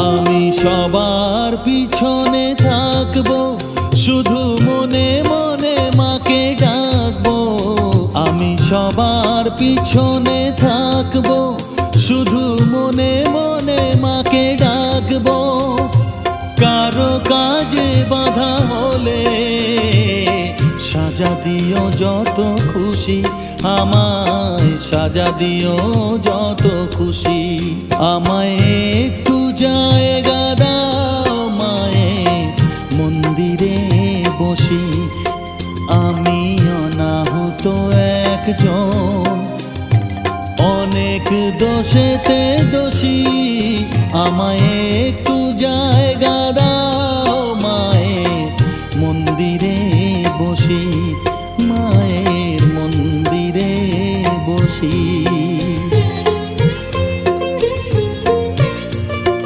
আমি সবার পিছনে থাকবো, শুধু মনে মনে মাকে ডাকবো। আমি সবার পিছনে থাকবো, শুধু মনে মনে মাকে ডাকবো। কারো কাজে বাধা হলে সাজা দিও যত খুশি, আমায় সাজা দিও যত খুশি। আমায় একটু জায়গা দাও মায়ের মন্দিরে বসি, আমি অনাহুত একজন, অনেক দোষেতে দোষী। আমায় একটু জায়গা দাও